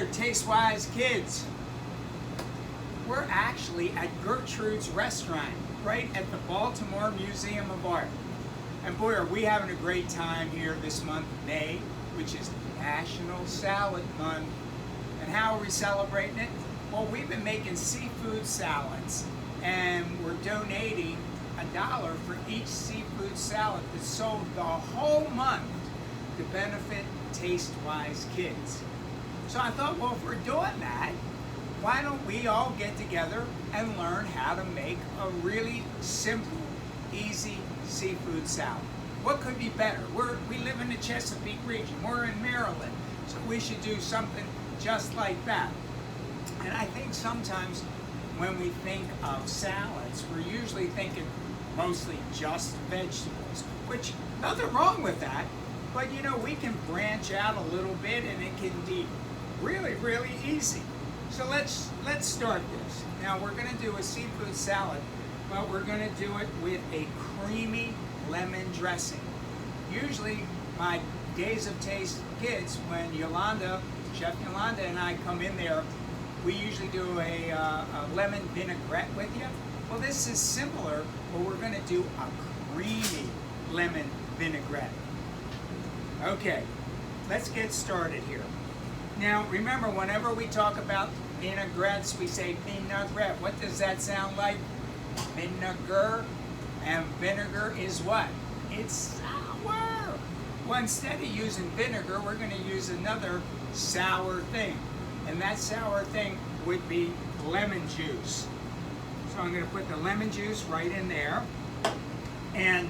TasteWise Kids. We're actually at Gertrude's restaurant, right at the Baltimore Museum of Art. And boy, are we having a great time here this month, May, which is National Salad Month. And how are we celebrating it? Well, we've been making seafood salads, and we're donating $1 for each seafood salad that's sold the whole month to benefit TasteWise Kids. So I thought, well, if we're doing that, why don't we all get together and learn how to make a really simple, easy seafood salad? What could be better? We live in the Chesapeake region. We're in Maryland, so we should do something just like that. And I think sometimes when we think of salads, we're usually thinking mostly just vegetables, which nothing wrong with that, but you know, we can branch out a little bit and it can be really, really easy. So let's start this. Now we're gonna do a seafood salad, but we're gonna do it with a creamy lemon dressing. Usually my Days of Taste Kids, when Chef Yolanda and I come in there, we usually do a lemon vinaigrette with you. Well, this is similar, but we're gonna do a creamy lemon vinaigrette. Okay, let's get started here. Now, remember, whenever we talk about vinaigrettes, we say vinaigrette. What does that sound like? Vinegar. And vinegar is what? It's sour. Well, instead of using vinegar, we're going to use another sour thing. And that sour thing would be lemon juice. So I'm going to put the lemon juice right in there. And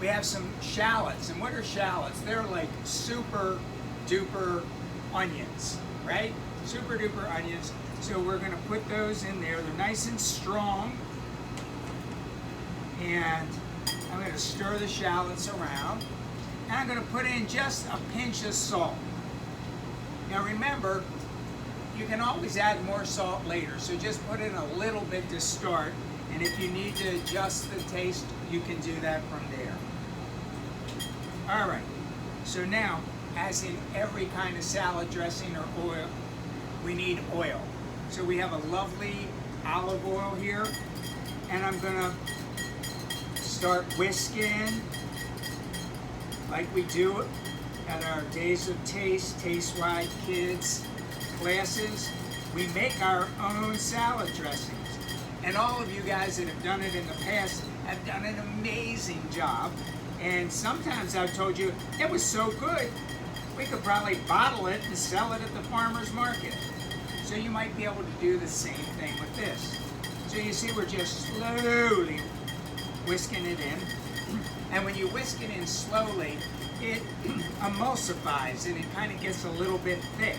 we have some shallots. And what are shallots? They're like super duper onions, right? Super duper onions. So we're going to put those in there. They're nice and strong. And I'm going to stir the shallots around. And I'm going to put in just a pinch of salt. Now remember, you can always add more salt later. So just put in a little bit to start. And if you need to adjust the taste, you can do that from there. All right. So now, as in every kind of salad dressing or oil, we need oil. So we have a lovely olive oil here, and I'm gonna start whisking like we do at our Days of Taste, TasteWise Kids classes. We make our own salad dressings, and all of you guys that have done it in the past have done an amazing job. And sometimes I've told you, it was so good, we could probably bottle it and sell it at the farmer's market. So you might be able to do the same thing with this. So you see, we're just slowly whisking it in. And when you whisk it in slowly, it emulsifies and it kind of gets a little bit thick,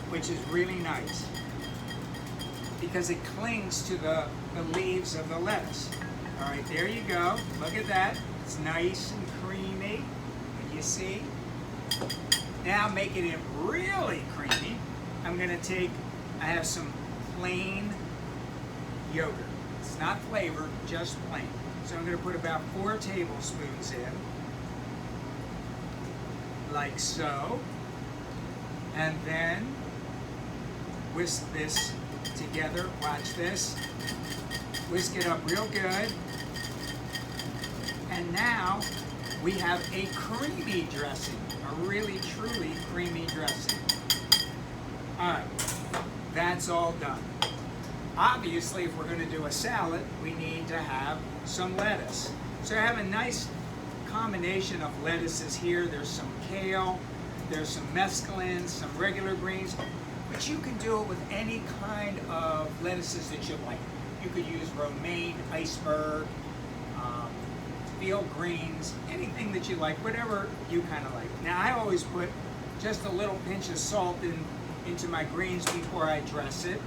which is really nice because it clings to the leaves of the lettuce. All right, there you go. Look at that. It's nice and creamy. You see? Now making it really creamy, I'm going to I have some plain yogurt. It's not flavored, just plain. So I'm going to put about 4 tablespoons in, like so. And then whisk this together. Watch this. Whisk it up real good. And now we have a creamy dressing, a really, truly creamy dressing. All right, that's all done. Obviously, if we're going to do a salad, we need to have some lettuce. So I have a nice combination of lettuces here. There's some kale, there's some mesclun, some regular greens, but you can do it with any kind of lettuces that you like. You could use romaine, iceberg, field greens, anything that you like, whatever you kind of like. Now I always put just a little pinch of salt into my greens before I dress it.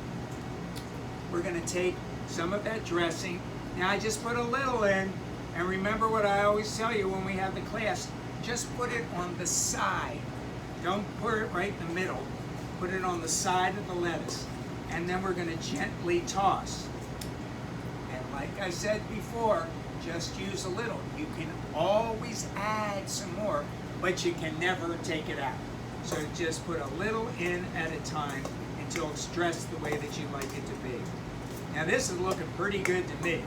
We're going to take some of that dressing. Now I just put a little in, and remember what I always tell you when we have the class, just put it on the side. Don't put it right in the middle. Put it on the side of the lettuce. And then we're going to gently toss. And like I said before, just use a little. You can always add some more, but you can never take it out. So just put a little in at a time until it's dressed the way that you like it to be. Now this is looking pretty good to me.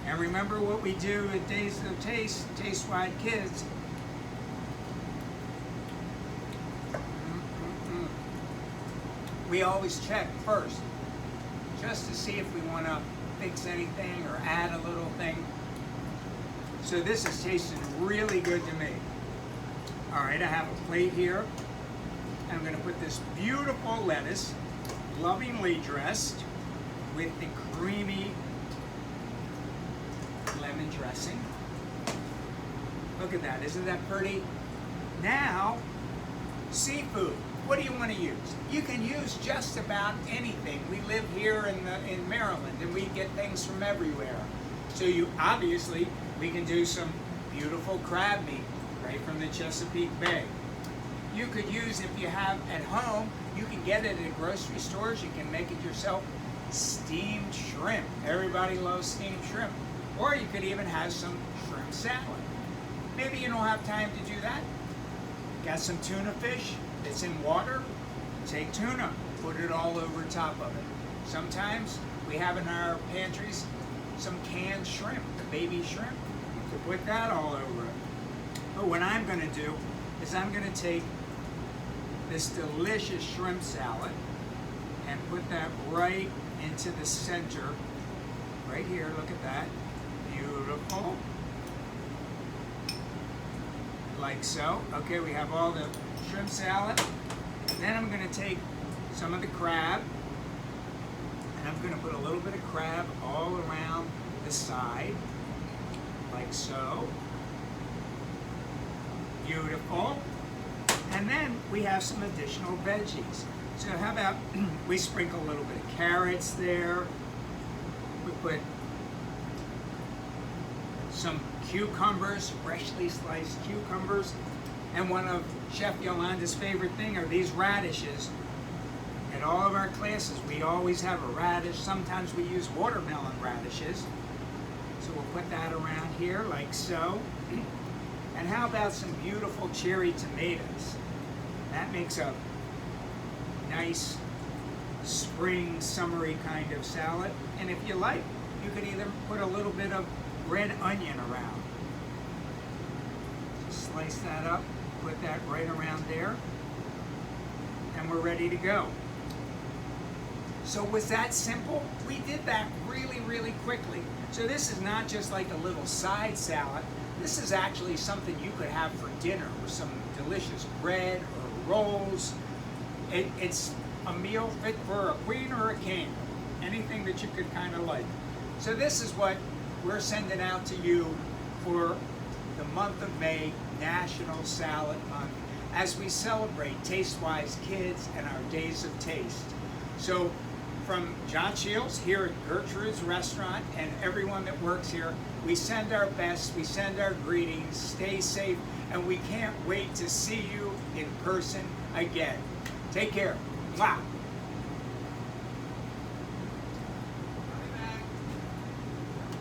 And remember what we do at Days of Taste, TasteWise Kids. We always check first, just to see if we want to fix anything or add a little thing. So this is tasting really good to me. All right, I have a plate here. I'm going to put this beautiful lettuce, lovingly dressed with the creamy lemon dressing. Look at that, isn't that pretty? Now, seafood. What do you want to use? You can use just about anything. We live here in Maryland, and we get things from everywhere. So obviously, we can do some beautiful crab meat right from the Chesapeake Bay. You could use, if you have at home, you can get it at grocery stores. You can make it yourself. Steamed shrimp. Everybody loves steamed shrimp. Or you could even have some shrimp salad. Maybe you don't have time to do that. Got some tuna fish that's in water? Take tuna, put it all over top of it. Sometimes we have in our pantries some canned shrimp, the baby shrimp. You could put that all over it. But what I'm going to do is I'm going to take this delicious shrimp salad and put that right into the center, right here. Look at that. Beautiful. Like so. Okay, we have all the shrimp salad. Then I'm going to take some of the crab, and I'm going to put a little bit of crab all around the side, like so. Beautiful. And then we have some additional veggies. So how about we sprinkle a little bit of carrots there. We put some cucumbers, freshly sliced cucumbers. And one of Chef Yolanda's favorite thing are these radishes. At all of our classes, we always have a radish. Sometimes we use watermelon radishes. So we'll put that around here like so. And how about some beautiful cherry tomatoes? That makes a nice spring, summery kind of salad. And if you like, you could either put a little bit of red onion around. Slice that up, put that right around there, and we're ready to go. So was that simple? We did that really, really quickly. So this is not just like a little side salad. This is actually something you could have for dinner with some delicious bread or rolls. It's a meal fit for a queen or a king. Anything that you could kind of like. So this is what we're sending out to you for the month of May, National Salad Month, as we celebrate TasteWise Kids and our Days of Taste. So from John Shields here at Gertrude's Restaurant and everyone that works here, we send our best, we send our greetings, stay safe, and we can't wait to see you in person again. Take care. Wow.